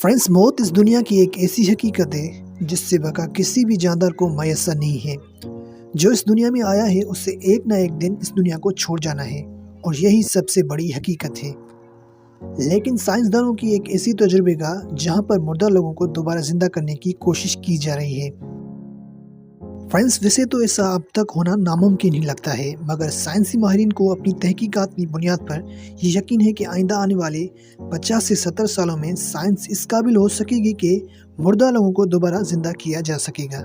Friends, मौत इस दुनिया की एक ऐसी हकीकत है जिससे बका किसी भी जानदार को मैसर नहीं है। जो इस दुनिया में आया है उससे एक ना एक दिन इस दुनिया को छोड़ जाना है और यही सबसे बड़ी हकीकत है। लेकिन साइंसदानों की एक ऐसी तजुर्बेगाह जहां पर मुर्दा लोगों को दोबारा जिंदा करने की कोशिश की जा रही है। फ्रेंड्स, वैसे तो ऐसा अब तक होना नामुमकिन ही लगता है, मगर साइंसी माहिरीन को अपनी तहकीकात की बुनियाद पर ये यकीन है कि आइंदा आने वाले 50 से 70 सालों में साइंस इस काबिल हो सकेगी कि मुर्दा लोगों को दोबारा जिंदा किया जा सकेगा।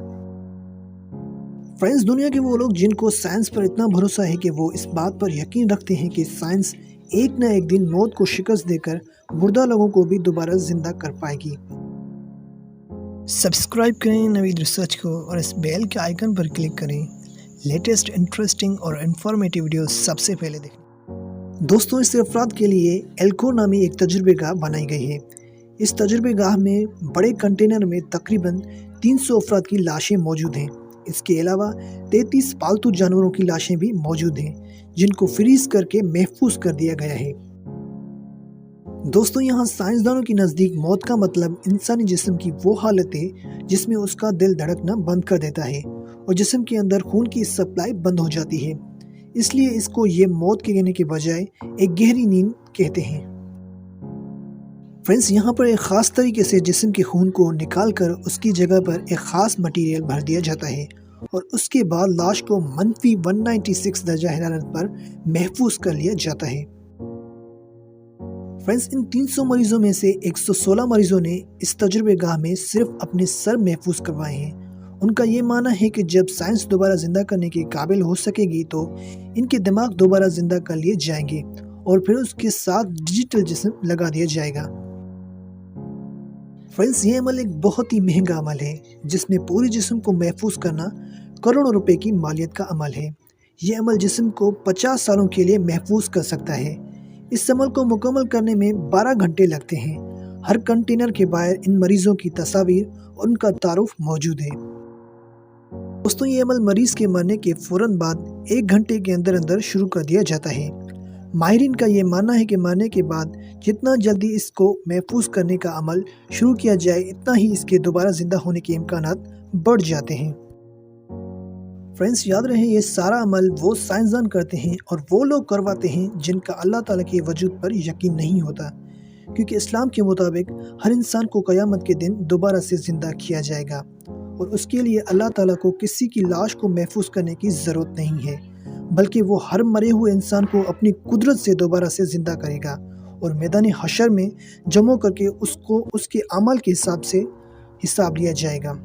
फ्रेंड्स, दुनिया के वो लोग जिनको साइंस पर इतना भरोसा है कि वो इस बात पर यकीन रखते हैं कि साइंस एक न एक दिन मौत को शिकस्त देकर मुर्दा लोगों को भी दोबारा जिंदा कर पाएगी। सब्सक्राइब करें नवीद रिसर्च को और इस बेल के आइकन पर क्लिक करें लेटेस्ट इंटरेस्टिंग और इन्फॉर्मेटिव वीडियो सबसे पहले देखें। दोस्तों, इस अफराद के लिए एल्को नामी एक तजुर्बेगाह बनाई गई है। इस तजुर्बेगाह में बड़े कंटेनर में तकरीबन 300 अफराद की लाशें मौजूद हैं। इसके अलावा 33 पालतू जानवरों की लाशें भी मौजूद हैं जिनको फ्रीज करके महफूज कर दिया गया है। दोस्तों, यहाँ साइंसदानों के नज़दीक मौत का मतलब इंसानी जिस्म की वो हालत है जिसमें उसका दिल धड़कना बंद कर देता है और जिस्म के अंदर खून की सप्लाई बंद हो जाती है। इसलिए इसको ये मौत कहने के बजाय एक गहरी नींद कहते हैं। फ्रेंड्स, यहाँ पर एक ख़ास तरीके से जिस्म के खून को निकाल कर उसकी जगह पर एक ख़ास मटीरियल भर दिया जाता है और उसके बाद लाश को मनफी 196 दर्जा हरारत पर महफूज कर लिया जाता है। फ्रेंड्स, इन 300 मरीजों में से 116 मरीजों ने इस तजुर्बेगाह में सिर्फ अपने सर महफूज करवाए हैं। उनका ये मानना है कि जब साइंस दोबारा जिंदा करने के काबिल हो सकेगी तो इनके दिमाग दोबारा जिंदा कर लिए जाएंगे और फिर उसके साथ डिजिटल जिस्म लगा दिया जाएगा। फ्रेंड्स, ये अमल एक बहुत ही महंगा अमल है जिसमें पूरे जिस्म को महफूज करना करोड़ों रुपए की मालियत का अमल है। ये अमल जिस्म को 50 सालों के लिए महफूज कर सकता है। इस अमल को मुकम्मल करने में 12 घंटे लगते हैं। हर कंटेनर के बाहर इन मरीजों की तस्वीर और उनका तारुफ मौजूद है। दोस्तों, ये अमल मरीज के मरने के फौरन बाद 1 घंटे के अंदर अंदर शुरू कर दिया जाता है। माहिरीन का ये मानना है कि मरने के बाद जितना जल्दी इसको महफूज करने का अमल शुरू किया जाए इतना ही इसके दोबारा जिंदा होने के इम्कानात बढ़ जाते हैं। फ्रेंड्स, याद रहे, ये सारा अमल वो साइंसदान करते हैं और वो लोग करवाते हैं जिनका अल्लाह ताला के वजूद पर यकीन नहीं होता, क्योंकि इस्लाम के मुताबिक हर इंसान को क़यामत के दिन दोबारा से ज़िंदा किया जाएगा और उसके लिए अल्लाह ताला को किसी की लाश को महफूज करने की ज़रूरत नहीं है, बल्कि वो हर मरे हुए इंसान को अपनी कुदरत से दोबारा से ज़िंदा करेगा और मैदान हशर में जमा करके उसको उसके अमल के हिसाब से हिसाब लिया जाएगा।